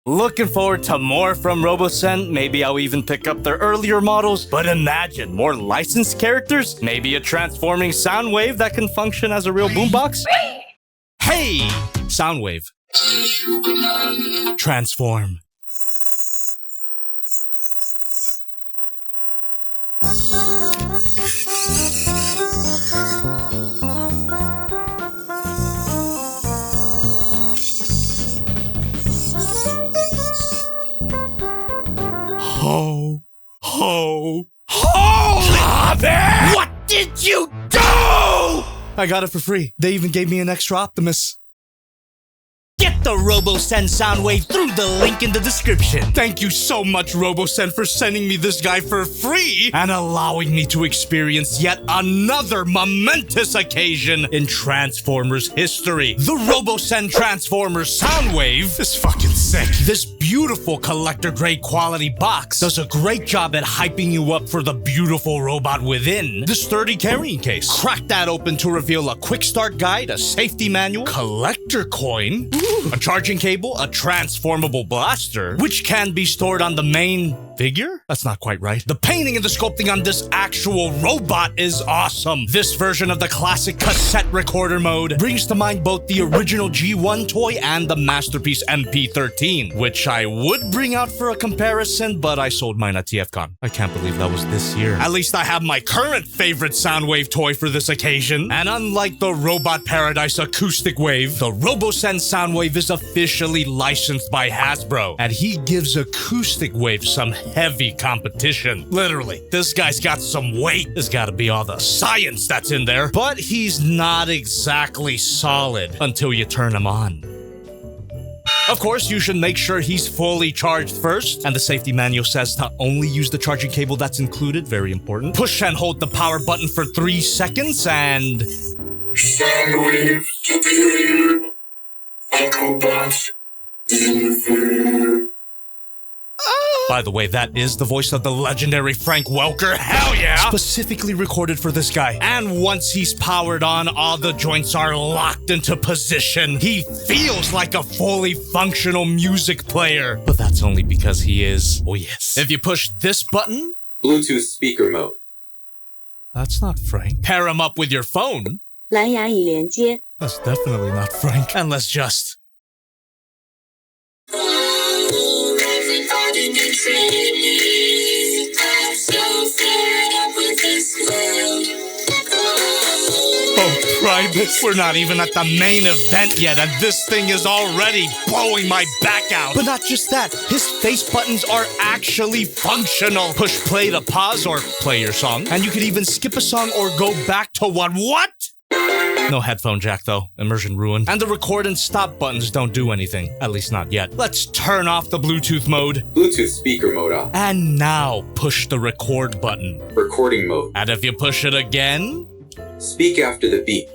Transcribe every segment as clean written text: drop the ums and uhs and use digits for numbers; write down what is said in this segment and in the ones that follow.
Looking forward to more from Robosen. Maybe I'll even pick up their earlier models. But imagine more licensed characters. Maybe a transforming Soundwave that can function as a real boombox. Hey! Soundwave. Transform. Ho, ho, ho! There! What did you do? I got it for free. They even gave me an extra Optimus. Get the Robosen Soundwave through the link in the description. Thank you so much, Robosen, for sending me this guy for free and allowing me to experience yet another momentous occasion in Transformers history. The Robosen Transformers Soundwave is fucking sick. This beautiful collector-grade quality box does a great job at hyping you up for the beautiful robot within. The sturdy carrying case. Crack that open to reveal a quick start guide, a safety manual, collector coin, a charging cable, a transformable blaster, which can be stored on the main figure? That's not quite right. The painting and the sculpting on this actual robot is awesome. This version of the classic cassette recorder mode brings to mind both the original G1 toy and the masterpiece MP13, which I would bring out for a comparison, but I sold mine at TFCon. I can't believe that was this year. At least I have my current favorite Soundwave toy for this occasion. And unlike the Robot Paradise Acoustic Wave, the Robosen Soundwave is officially licensed by Hasbro, and he gives Acoustic Wave some heavy competition. Literally, this guy's got some weight. There's gotta be all the science that's in there, but he's not exactly solid until you turn him on. Of course, you should make sure he's fully charged first, and the safety manual says to only use the charging cable that's included, very important. Push and hold the power button for 3 seconds, and... Soundwave superior. Autobots in By the way, that is the voice of the legendary Frank Welker. Hell yeah! Specifically recorded for this guy. And once he's powered on, all the joints are locked into position. He feels like a fully functional music player. But that's only because he is. Oh yes. If you push this button... Bluetooth speaker mode. That's not Frank. Pair him up with your phone. 蓝牙已连接 That's definitely not Frank. And let's just... Oh, Primus, we're not even at the main event yet, and this thing is already blowing my back out. But not just that, his face buttons are actually functional. Push play to pause or play your song, and you can even skip a song or go back to one. What? No headphone jack though, immersion ruined. And the record and stop buttons don't do anything, at least not yet. Let's turn off the Bluetooth mode. Bluetooth speaker mode off. And now push the record button. Recording mode. And if you push it again... Speak after the beep.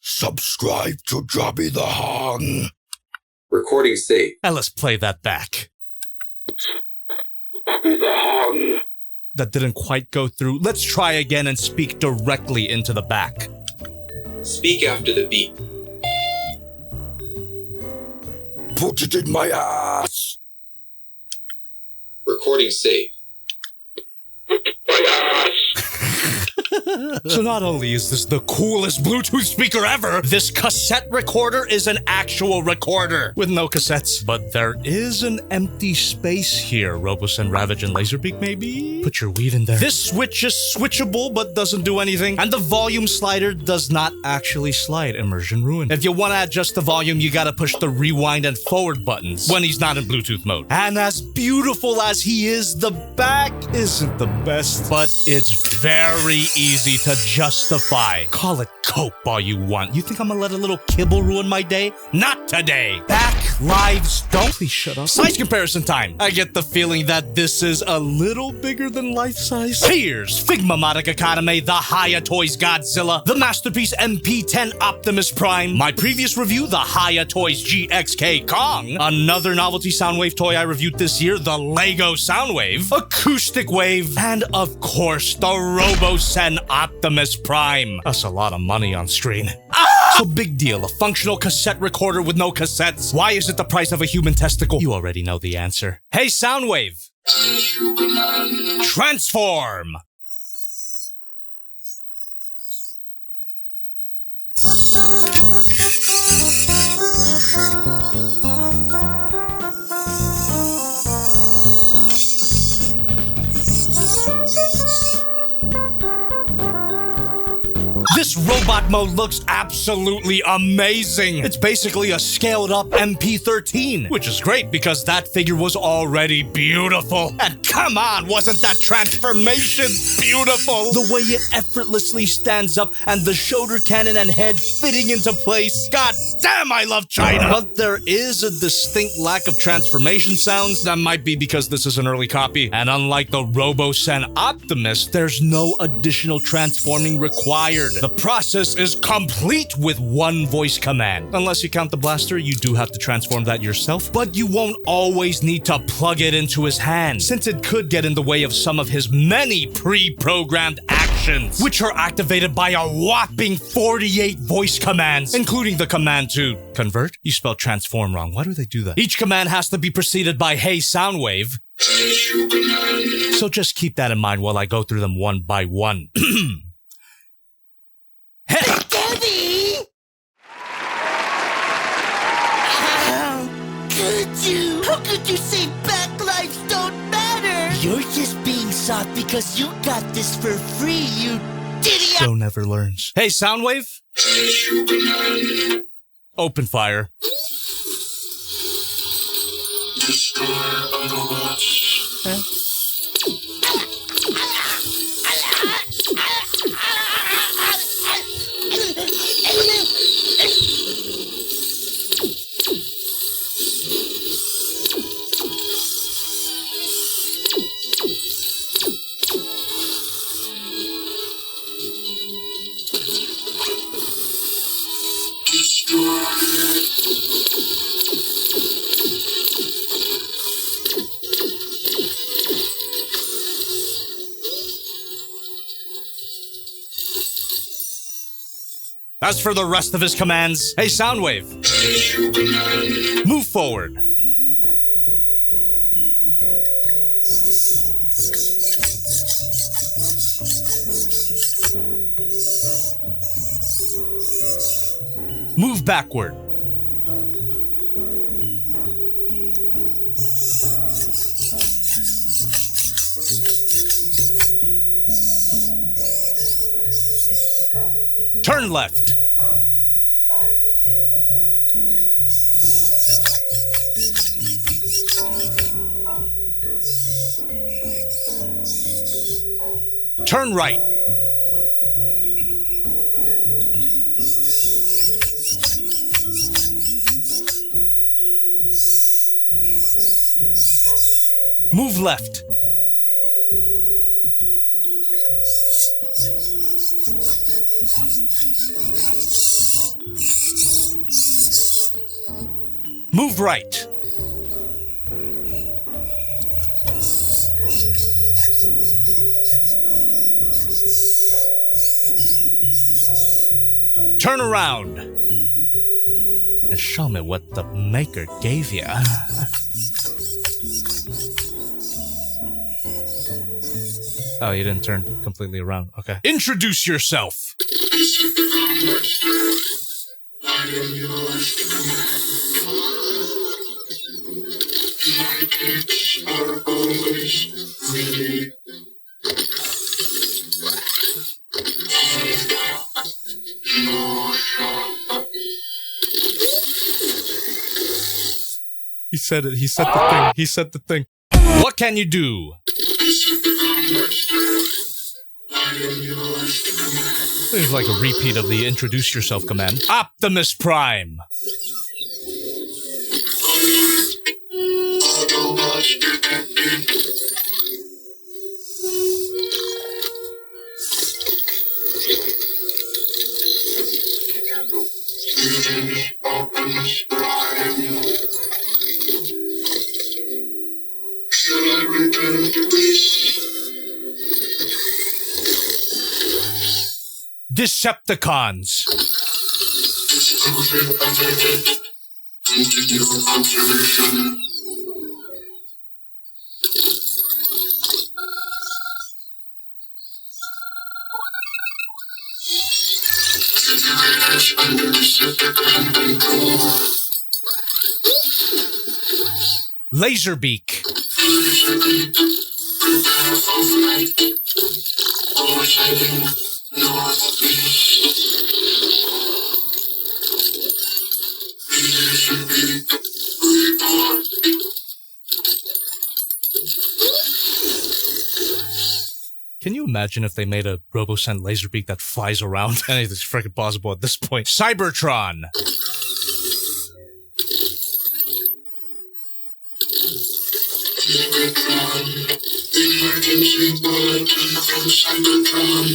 Subscribe to JobbytheHong. Recording saved. And let's play that back. JobbytheHong. That didn't quite go through. Let's try again and speak directly into the back. Speak after the beep. Put it in my ass. Recording saved. So not only is this the coolest Bluetooth speaker ever, this cassette recorder is an actual recorder with no cassettes. But there is an empty space here, Robosen, Ravage, and Laserbeak, maybe? Put your weed in there. This switch is switchable but doesn't do anything. And the volume slider does not actually slide. Immersion ruined. If you want to adjust the volume, you gotta push the rewind and forward buttons when he's not in Bluetooth mode. And as beautiful as he is, the back isn't the best, but it's very easy to justify. Call it cope all you want. You think I'm gonna let a little kibble ruin my day? Not today. Back lives don't. Please shut up. Size comparison time. I get the feeling that this is a little bigger than life size. Here's Figma Modic Economy, the Haya Toys Godzilla, the Masterpiece MP10 Optimus Prime, my previous review, the Haya Toys GXK Kong, another novelty Soundwave toy I reviewed this year, the Lego Soundwave, Acoustic Wave, and of course, the Robosen Optimus Prime. That's a lot of money on screen. So big deal, a functional cassette recorder with no cassettes. Why is is it the price of a human testicle? You already know the answer. Hey, Soundwave! Transform! This robot mode looks absolutely amazing. It's basically a scaled up MP13, which is great because that figure was already beautiful. And come on, wasn't that transformation beautiful? The way it effortlessly stands up and the shoulder cannon and head fitting into place. God damn, I love China. But there is a distinct lack of transformation sounds. That might be because this is an early copy. And unlike the Robosen Optimus, there's no additional transforming required. The process is complete with one voice command. Unless you count the blaster, you do have to transform that yourself, but you won't always need to plug it into his hand, since it could get in the way of some of his many pre-programmed actions, which are activated by a whopping 48 voice commands, including the command to convert. You spelled transform wrong. Why do they do that? Each command has to be preceded by Hey Soundwave, so just keep that in mind while I go through them one by one. Hey, Debbie! How could you say back lives don't matter? You're just being soft because you got this for free, you idiot! Joe never learns. Hey, Soundwave? Open fire. Destroy Autobots. As for the rest of his commands, hey Soundwave, move forward. Move backward. Turn left. Turn right. Move left. Move right. Turn around. And show me what the maker gave you. Oh, you didn't turn completely around. Okay. Introduce yourself. I am yours. My kicks are always ready. He said it. He said the thing. He said the thing. What can you do? Seems like a repeat of the introduce yourself command. Optimus Prime. Autobots detected. Greetings, Optimus Prime. Shall I return to base? Decepticons. Disclosure averted. Continue observation. Simulators under Decepticon control. Laserbeak. Laserbeak. Prepare for flight. Course heading northeast. Laserbeak. Report. Can you imagine if they made a Robosen Laserbeak that flies around? Anything's freaking possible at this point. Cybertron. Cybertron. Emergency bulletin from Cybertron.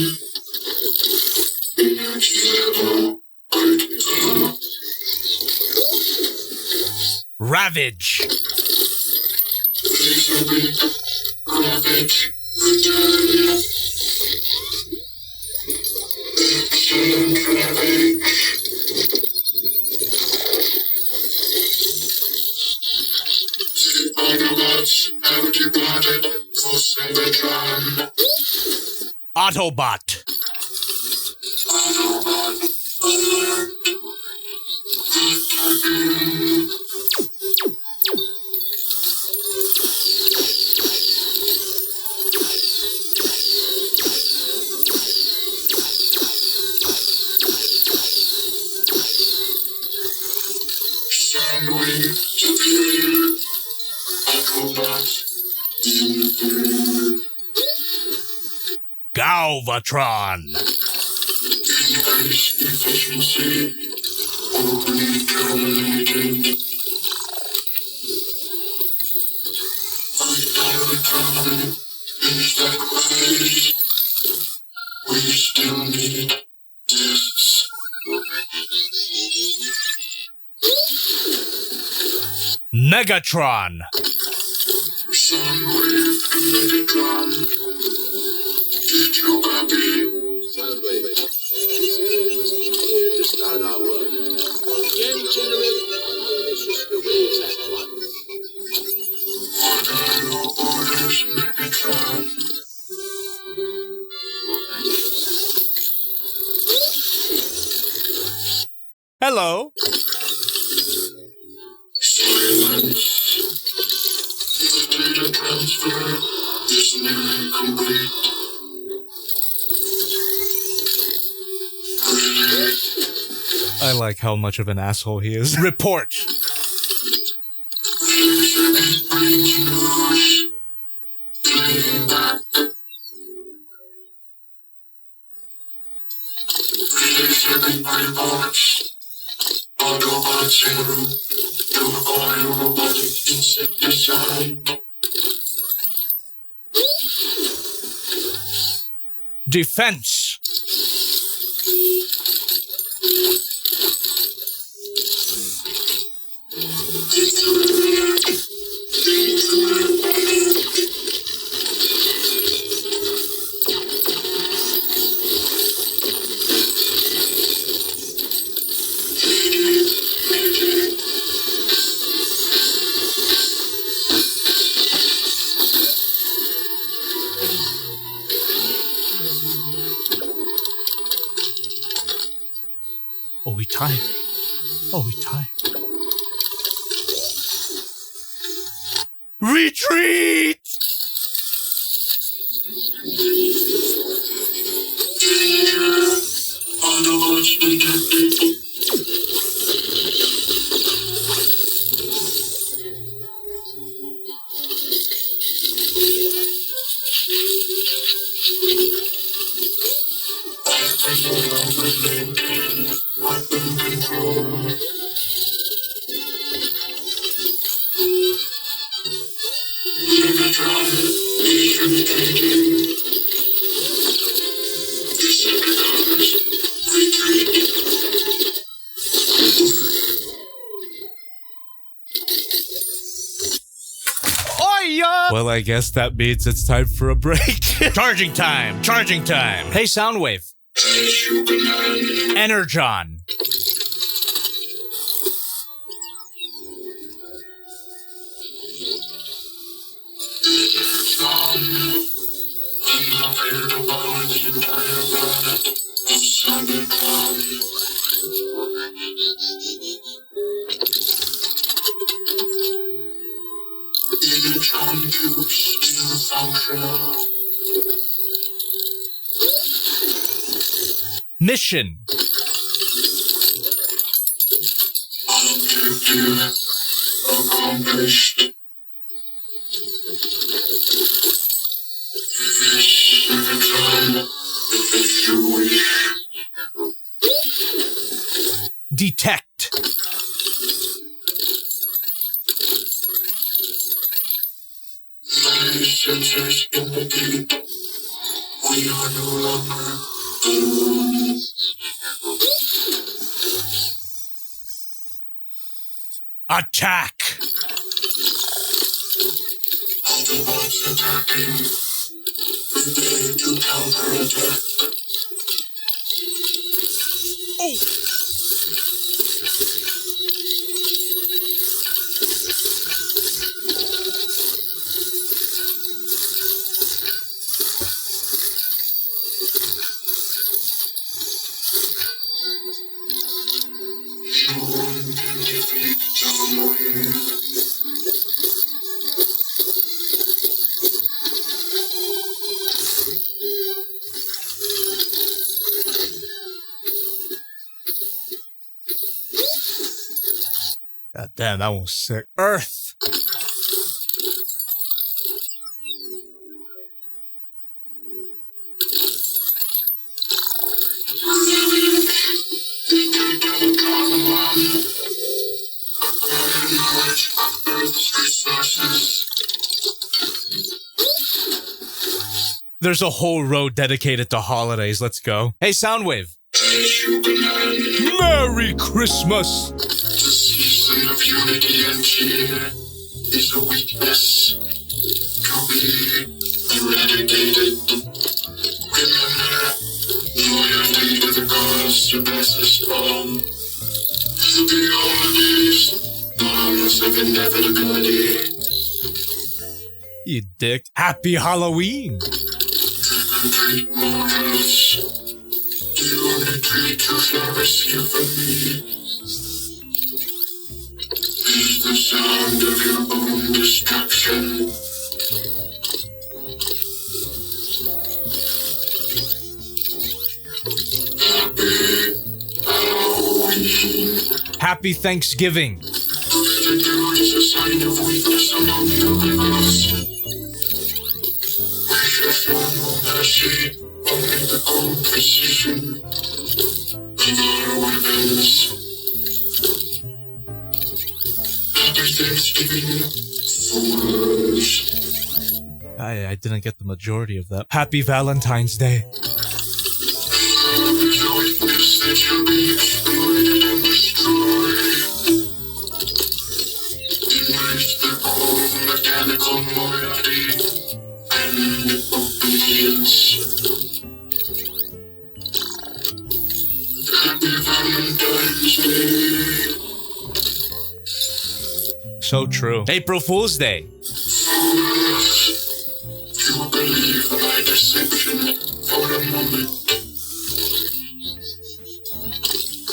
Energy level critical. Ravage. Laserbeak. Ravage. Return. Excellent ravage. The Autobots have departed for Cybertron. Autobot. Autobot alert. Attacking. Soundwave superior. Autobots inferior. Galvatron. Increase efficiency. Only terminated. Galvatron is that way. We still need discs. Megatron. Soundwave Megatron. Did you copy? Soundwave. This area must be cleared to start our work. Again, generate unnecessary waves at once. What are your orders, Megatron? Hello. Silence. The data transfer is nearly complete. Really? I like how much of an asshole he is. Report. Laserbeak brings news. Playing back. Laserbeak reports. Autobots en route to acquire robotic insecticide. Defense. Oh, we tied. Oh, we tied. Retreat! Autobots detected. I can no longer maintain weapon control. Megatron is imitating. Decepticons retreat. Well, I guess that means it's time for a break. Charging time! Charging time! Hey, Soundwave. Superman. Energon. environment of Cybertron. Electron tubes still functional. Mission. Objective accomplished. Second time, if you wish. Detect. Light sensors indicate we are no longer alone. Attack. Autobots attacking. Prepare to counterattack. Oh. Human can defeat Soundwave. God damn, that one was sick. Earth. Acquire knowledge of Earth's resources. There's a whole road dedicated to holidays. Let's go. Hey, Soundwave. As you command, Merry Christmas. the season of unity and cheer is a weakness to be eradicated. Remember, loyalty to the cause surpasses all. Happy holidays, bonds of inevitability. You dick. Happy Halloween. Treat mortals. You only treat to flourish you from me. Is the sound of your own destruction. Happy Halloween. Happy Thanksgiving. Gratitude is a sign of weakness among humans. We shall show no mercy, only the cold precision of our weapons. Happy Thanksgiving, fools. I didn't get the majority of that. Happy Valentine's Day. Love is a weakness that shall be exploited and destroyed. Embrace the cold mechanical loyalty and obedience. Happy Valentine's Day. So true. April Fool's Day. Fools, you believe my deception for a moment.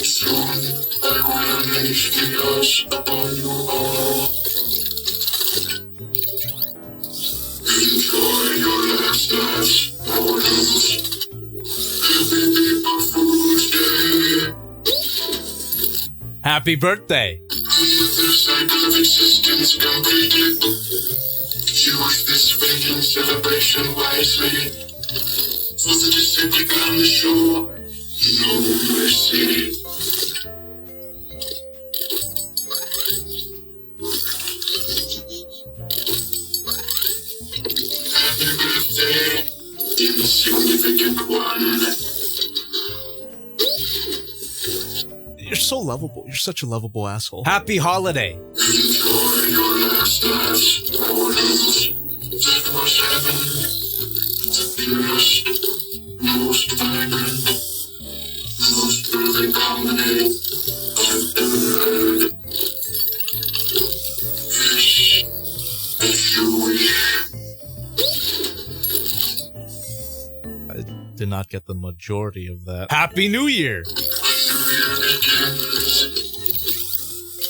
Soon I will unleash chaos upon you all. Enjoy your last dance, mortals. Happy April Fool's Day. Happy birthday. The cycle of existence completed. Use this fleeting celebration wisely. For the Decepticon show, no mercy. Happy birthday, insignificant one. You're so lovable. You're such a lovable asshole. Happy holiday. Enjoy your last dance, mortals. That was heaven. The purest, most vibrant, most perfect harmony I've ever heard. Wish, if you wish. did not get the majority of that. Happy New Year!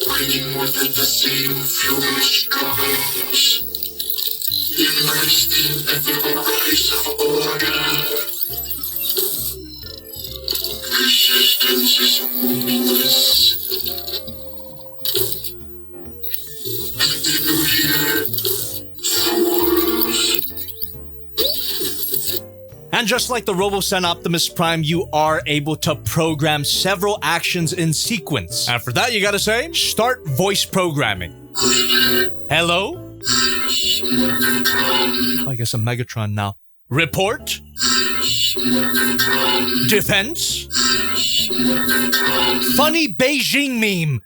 Bringing with it the same foolish colors, erase the inevitable rise of order. Resistance is meaningless. Happy New Year, fools. And just like the Robosen Optimus Prime, you are able to program several actions in sequence. And for that, you gotta say, start voice programming. Hello? I guess I'm Megatron now. Report? Defense? Funny Beijing meme.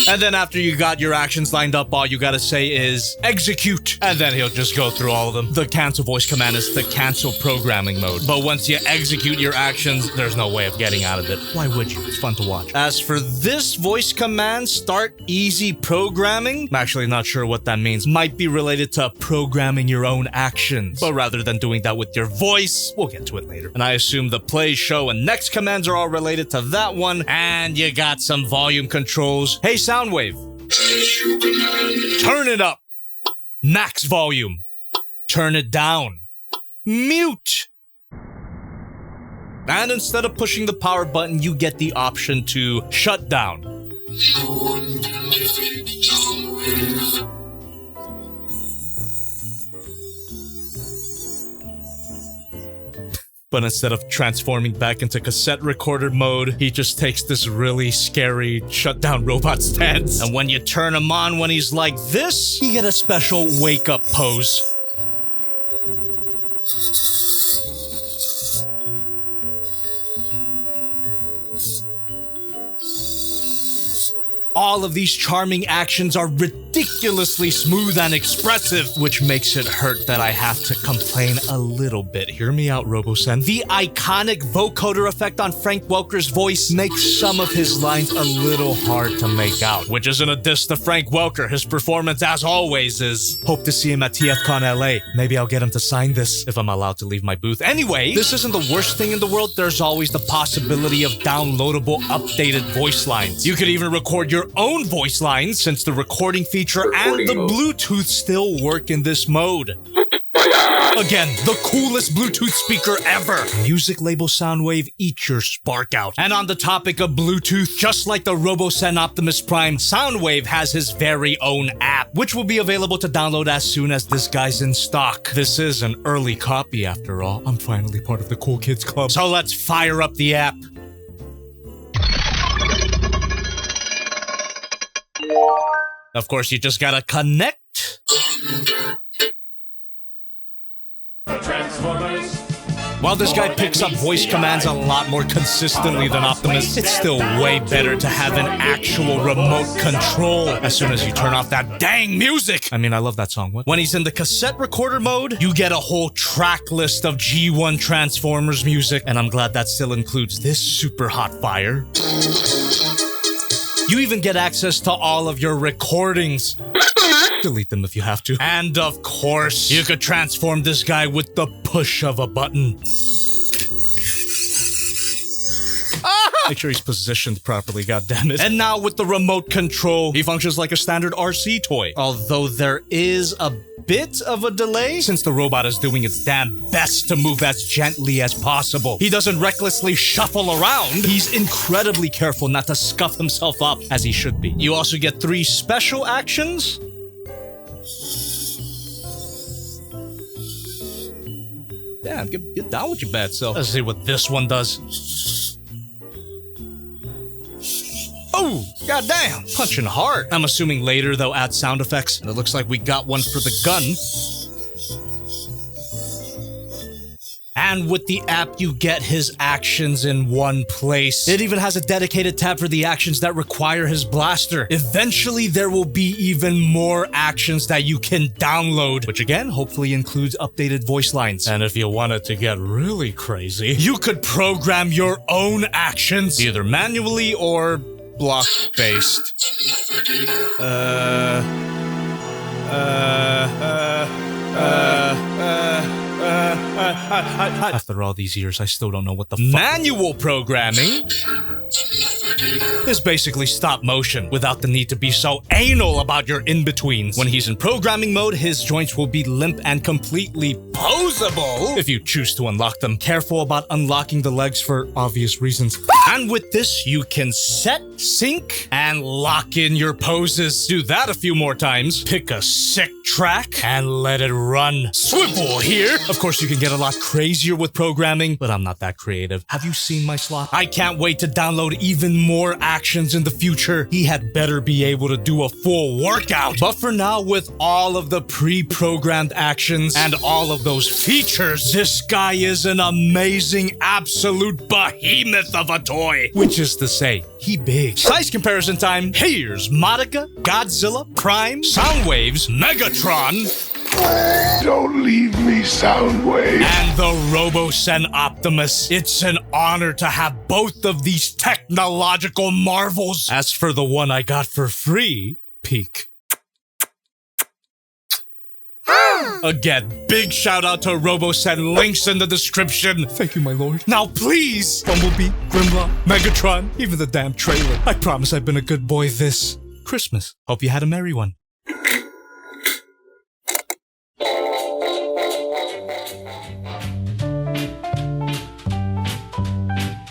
And then after you got your actions lined up, all you gotta say is execute. And then he'll just go through all of them. The cancel voice command is the cancel programming mode. But once you execute your actions, there's no way of getting out of it. Why would you? It's fun to watch. As for this voice command, start easy programming, I'm actually not sure what that means. Might be related to programming your own actions. But rather than doing that with your voice, we'll get to it later. And I assume the play, show, and next commands are all related to that one. And you got some volume controls. Hey, Soundwave. Turn it up. Max volume. Turn it down. Mute. And instead of pushing the power button, you get the option to shut down. But instead of transforming back into cassette recorder mode, he just takes this really scary shutdown robot stance. And when you turn him on when he's like this, you get a special wake-up pose. All of these charming actions are ridiculously smooth and expressive, which makes it hurt that I have to complain a little bit. Hear me out, Robosen. The iconic vocoder effect on Frank Welker's voice makes some of his lines a little hard to make out, which isn't a diss to Frank Welker. His performance, as always, is. Hope to see him at TFCon LA. Maybe I'll get him to sign this if I'm allowed to leave my booth. Anyway, this isn't the worst thing in the world. There's always the possibility of downloadable, updated voice lines. You could even record your own voice lines, since the recording feature and the Bluetooth still work in this mode. Again, the coolest Bluetooth speaker ever. Music label Soundwave, eat your spark out. And on the topic of Bluetooth, just like the Robosen Optimus Prime, Soundwave has his very own app, which will be available to download as soon as this guy's in stock. This is an early copy after all. I'm finally part of the cool kids club. So let's fire up the app. Of course, you just gotta connect. While this guy picks up voice commands a lot more consistently than Optimus, it's still way better to have an actual remote control as soon as you turn off that dang music. I mean, I love that song. What? When he's in the cassette recorder mode, you get a whole track list of G1 Transformers music, and I'm glad that still includes this super hot fire. You even get access to all of your recordings. Delete them if you have to. And of course, you could transform this guy with the push of a button. Make sure he's positioned properly, goddammit. And now with the remote control, he functions like a standard RC toy. Although there is a bit of a delay, since the robot is doing its damn best to move as gently as possible. He doesn't recklessly shuffle around. He's incredibly careful not to scuff himself up, as he should be. You also get 3 special actions. Damn, get down with your bad self. Let's see what this one does. Oh, goddamn, punching hard. I'm assuming later they'll add sound effects, and it looks like we got one for the gun. And with the app, you get his actions in one place. It even has a dedicated tab for the actions that require his blaster. Eventually, there will be even more actions that you can download, which again, hopefully includes updated voice lines. And if you wanted to get really crazy, you could program your own actions, either manually or block-based. all these years, I still don't know what the fuck. Manual programming is basically stop motion without the need to be so anal about your in-betweens. When he's in programming mode, his joints will be limp and completely posable if you choose to unlock them. Careful about unlocking the legs for obvious reasons. And with this, you can set, sync, and lock in your poses. Do that a few more times. Pick a sick track and let it run. Swivel here. Of course, you can get a lot crazier with programming, but I'm not that creative. Have you seen my slot? I can't wait to download even more actions in the future. He had better be able to do a full workout. But for now, with all of the pre-programmed actions and all of those features, this guy is an amazing, absolute behemoth of a toy. Which is to say, he big. Size comparison time. Here's Modica, Godzilla, Prime, Soundwave's Megatron, Don't leave me, Soundwave. and the Robosen Optimus. It's an honor to have both of these technological marvels. As for the one I got for free, peek. Again, big shout out to Robosen, links in the description. Thank you, my lord. Now please, Bumblebee, Grimlock, Megatron, even the damn trailer. I promise I've been a good boy this Christmas. Hope you had a merry one.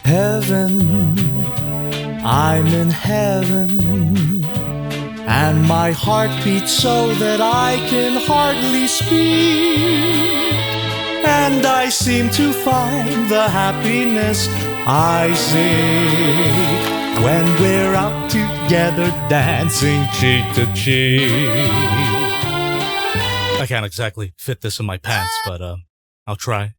Heaven, I'm in heaven, and my heart beats so that I can hardly speak, and I seem to find the happiness I seek when we're out together dancing cheek to cheek. I can't exactly fit this in my pants, but I'll try.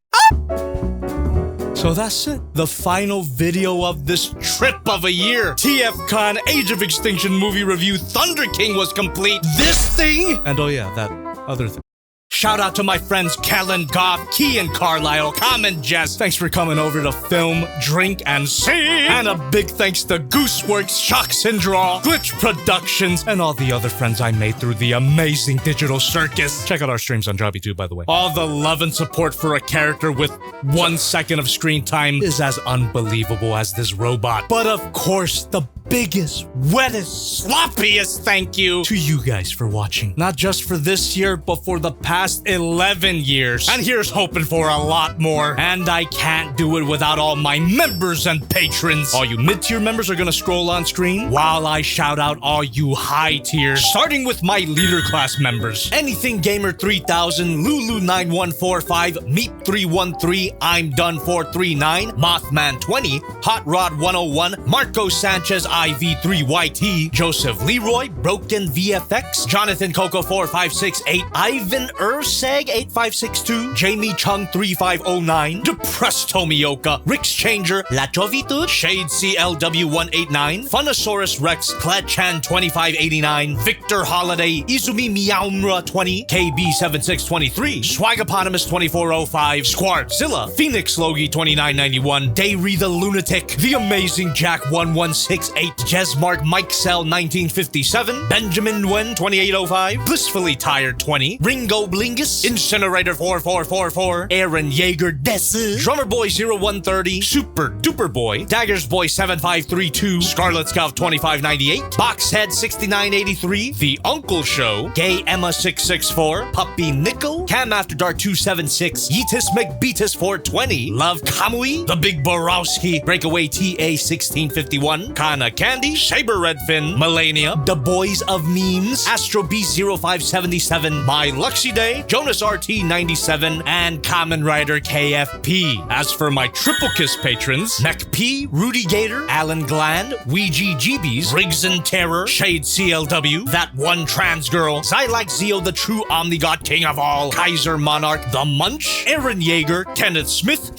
So that's it. The final video of this trip of a year. TFCon Age of Extinction movie review Thunder King was complete. This thing, and oh yeah, that other thing. Shout out to my friends Kellen, Goff, Key, and Carlisle, Common Jess. Thanks for coming over to film, drink, and sing. And a big thanks to Gooseworks, Shocks and Draw, Glitch Productions, and all the other friends I made through the amazing digital circus. Check out our streams on JobbytheHong, by the way. All the love and support for a character with 1 second of screen time is as unbelievable as this robot. But of course, the biggest, wettest, sloppiest thank you to you guys for watching. Not just for this year, but for the past 11 years. And here's hoping for a lot more. And I can't do it without all my members and patrons. All you mid-tier members are gonna scroll on screen while I shout out all you high tiers, starting with my leader class members. Anything Gamer 3000, Lulu 9145, Meep 313, I'm Done 439, Mothman 20, Hot Rod 101, Marco Sanchez IV3YT, Joseph Leroy, Broken VFX, Jonathan Coco 4568, Ivan Urseg 8562, Jamie Chung 3509, Depressed Tomioka, Rick's Changer, La Chovitude, Shade CLW 189, Funosaurus Rex, Cladchan 2589, Victor Holiday, Izumi Meowmra 20, KB 7623, Swagapotamus 2405, Squartzilla, Phoenix Logie 2991, Dayre the Lunatic, The Amazing Jack 1168, Jesmark Mike Cell 1957, Benjamin Nguyen 2805, Blissfully Tired 20, Ringo Blingus, Incinerator 4444, Aaron Yeager Desu, Drummer Boy 0130, Super Duper Boy, Daggers Boy 7532, Scarlet Scout 2598, Boxhead 6983, The Uncle Show, Gay Emma 664, Puppy Nickel, Cam After Dark 276, Yeetus McBeatus 420, Love Kamui, The Big Borowski, Breakaway TA 1651, Kana Candy, Saber Redfin, Melania, The Boys of Memes, Astro B0577, My Luxy Day, Jonas RT 97, and Kamen Rider KFP. As for my Triple Kiss patrons, Mech P, Rudy Gator, Alan Gland, Ouija GBs, Riggs and Terror, Shade CLW, That One Trans Girl, Xylax Zeo, the True Omnigod King of All, Kaiser Monarch, The Munch, Aaron Yeager, Kenneth Smith,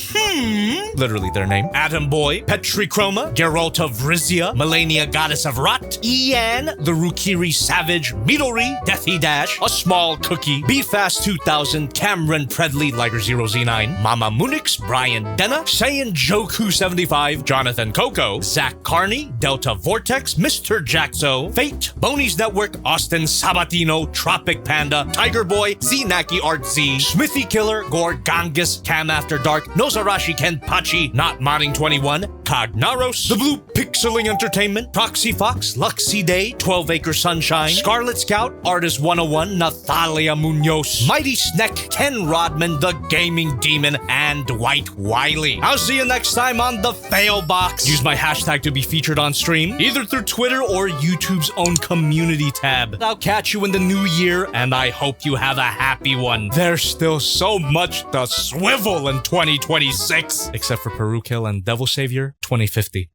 literally their name, Atom Boy, Petri Chroma, Geralta Vrizia, Melania Goddess of Rot, Ian, the Rukiri Savage, Midori, Deathy Dash, A Small Cookie, BFast 2000, Cameron Predley, Liger 0Z9, Mama Munix, Brian Denna, Saiyan Joku 75, Jonathan Coco, Zach Carney, Delta Vortex, Mr. Jaxo, Fate, Boney's Network, Austin Sabatino, Tropic Panda, Tiger Boy, Zenaki Art Z, Smithy Killer, Gord Ganges, Cam After Dark, Nozarashi Kenpachi, Not Modding 21, Cognaros, The Blue Pixeling Entertainment, Proxy Fox, Luxy Day, 12 Acre Sunshine, Scarlet Scout, Artist 101, Nathalia Munoz, Mighty Sneck, Ken Rodman, The Gaming Demon, and Dwight Wiley. I'll see you next time on the Fail Box. Use my hashtag to be featured on stream, either through Twitter or YouTube's own community tab. I'll catch you in the new year, and I hope you have a happy one. There's still so much to swivel in 2026, except for Peru Kill and Devil Savior 2050.